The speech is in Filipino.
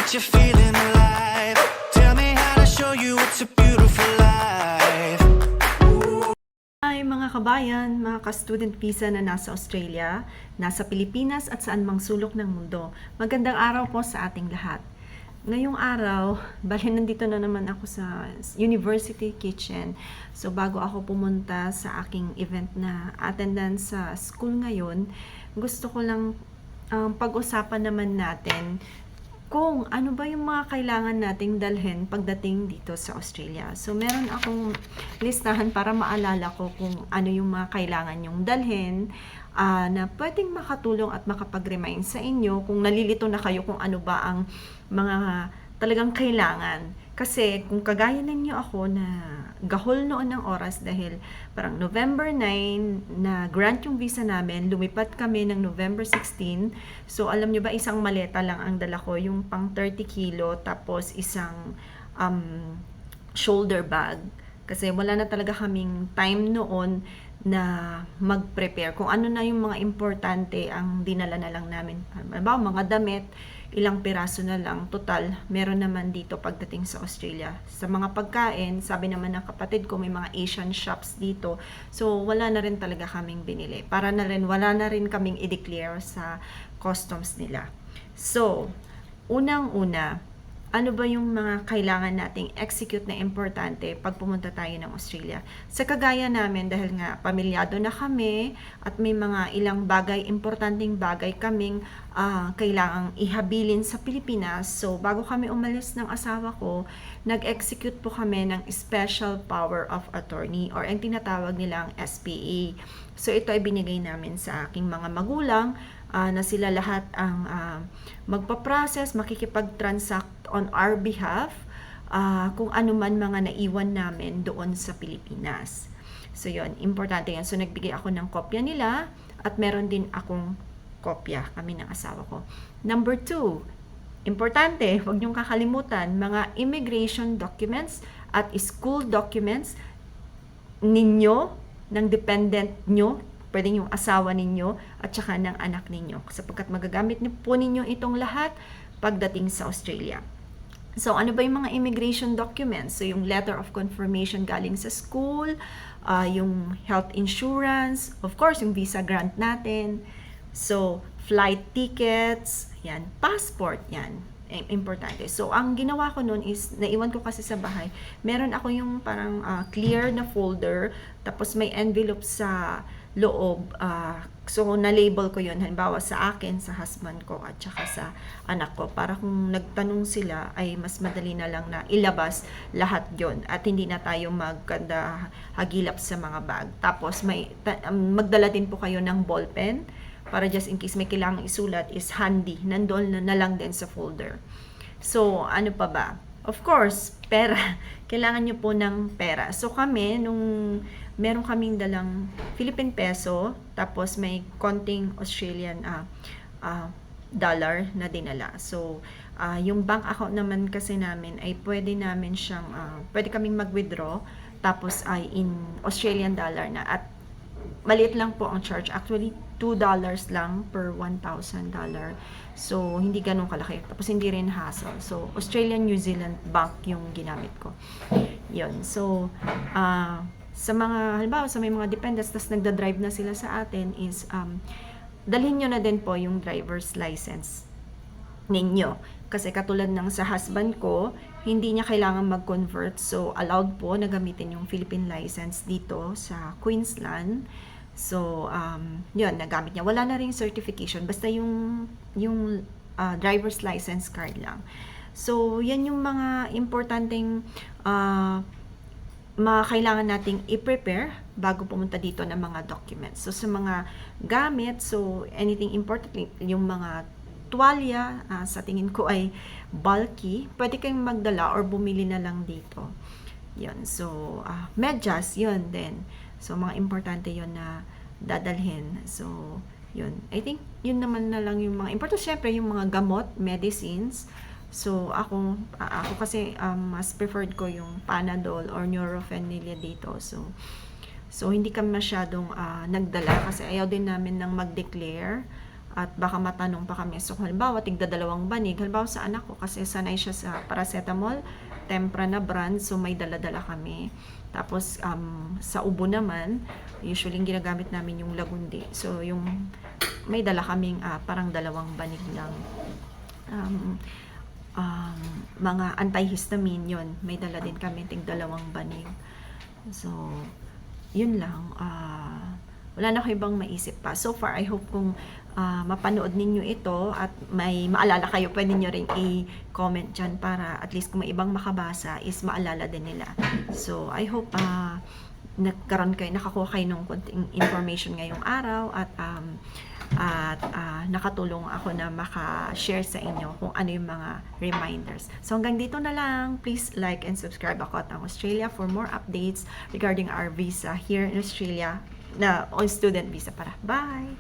that you're feeling alive. Tell me how to show you it's a beautiful life. Hi mga kabayan, mga ka-student visa na nasa Australia, nasa Pilipinas at saan mang sulok ng mundo. Magandang araw po sa ating lahat. Ngayong araw, bali nandito na naman ako sa University Kitchen. So bago ako pumunta sa aking event na attendance sa school ngayon, gusto ko lang pag-usapan naman natin kung ano ba yung mga kailangan nating dalhin pagdating dito sa Australia. So, meron akong listahan para maalala ko kung ano yung mga kailangan yung dalhin na pwedeng makatulong at makapag-remind sa inyo kung nalilito na kayo kung ano ba ang mga talagang kailangan. Kasi kung kagaya ninyo ako na gahol noon ng oras dahil parang November 9 na grant yung visa namin, lumipat kami ng November 16. So alam nyo ba, isang maleta lang ang dala ko, yung pang 30 kilo, tapos isang shoulder bag. Kasi wala na talaga kaming time noon na mag-prepare. Kung ano na yung mga importante ang dinala na lang namin. Halimbawa, mga damit, ilang piraso na lang. Total, meron naman dito pagdating sa Australia. Sa mga pagkain, sabi naman ng kapatid ko, may mga Asian shops dito. So, wala na rin talaga kaming binili. Para na rin, wala na rin kaming i-declare sa customs nila. So, unang-una, ano ba yung mga kailangan nating execute na importante pag pumunta tayo ng Australia? Sa kagaya namin, dahil nga pamilyado na kami at may mga ilang bagay, importanteng bagay kaming kailangang ihabilin sa Pilipinas. So, bago kami umalis ng asawa ko, nag-execute po kami ng Special Power of Attorney or ang tinatawag nilang SPA. So, ito ay binigay namin sa aking mga magulang na sila lahat ang magpa-process, makikipag-transact on our behalf kung ano man mga naiwan namin doon sa Pilipinas. So yun, importante yan. So nagbigay ako ng kopya nila at meron din akong kopya kami ng asawa ko. Number 2, importante, huwag niyong kakalimutan, mga immigration documents at school documents ninyo, ng dependent nyo, pwedeng yung asawa ninyo at saka ng anak ninyo. Sapagkat magagamit niyo po ninyo itong lahat pagdating sa Australia. So, ano ba yung mga immigration documents? So, yung letter of confirmation galing sa school, yung health insurance, of course, yung visa grant natin. So, flight tickets, yan, passport, yan. Importante. So, ang ginawa ko noon is, naiwan ko kasi sa bahay, meron ako yung parang clear na folder, tapos may envelope sa loob. So, na-label ko yun. Halimbawa sa akin, sa husband ko, at saka sa anak ko. Para kung nagtanong sila, ay mas madali na lang na ilabas lahat yon at hindi na tayo hagilap sa mga bag. Tapos, magdala din po kayo ng ballpen para just in case may kailangang isulat is handy. Nandun na lang din sa folder. So, ano pa ba? Of course, pera. Kailangan nyo po ng pera. So, kami, nung meron kaming dalang Philippine peso, tapos may konting Australian dollar na dinala. So, yung bank account naman kasi namin ay pwede namin siyang, pwede kaming mag-withdraw, tapos ay in Australian dollar na. At maliit lang po ang charge. Actually, $2 lang per $1,000. So, hindi ganun kalaki. Tapos, hindi rin hassle. So, Australian New Zealand Bank yung ginamit ko. Yun. So, sa mga, halimbawa, sa may mga dependents, tas nagda-drive na sila sa atin is, dalhin nyo na din po yung driver's license ninyo. Kasi katulad ng sa husband ko, hindi niya kailangan mag-convert. So, allowed po na gamitin yung Philippine license dito sa Queensland. So, yun, nagamit niya. Wala na rin certification. Basta yung driver's license card lang. So, yan yung mga importanteng mga kailangan nating i-prepare bago pumunta dito ng mga documents. So, sa mga gamit, so, anything important, yung mga tuwalya, sa tingin ko ay bulky, pwede kayong magdala or bumili na lang dito. Yun. So, medyas, yun din. So, mga importante yun na dadalhin. So, yun. I think, yun naman na lang yung mga importante. Siyempre, yung mga gamot, medicines. So, ako kasi mas preferred ko yung Panadol or Nurofen nila dito. So hindi kami masyadong nagdala kasi ayaw din namin nang mag-declare at baka matanong pa kami. So halimbawa, tigda 2 banig. Halimbawa sa anak ko kasi sanay siya sa paracetamol, Tempra na brand, so may dala-dala kami. Tapos sa ubo naman, usually ginagamit namin yung Lagundi. So yung may dala kaming parang 2 banig lang. Mga antihistamine yon, may dala din kami tig 2 banig. So yun lang, wala na ko ibang maisip pa. So far, I hope kung mapanood ninyo ito at may maalala kayo, pwede nyo rin i-comment dyan para at least kung may ibang makabasa is maalala din nila. So I hope nakakuha kayo ng konting information ngayong araw at nakatulong ako na maka-share sa inyo kung ano yung mga reminders. So hanggang dito na lang. Please like and subscribe ako at ang Australia for more updates regarding our visa here in Australia na on student visa para. Bye!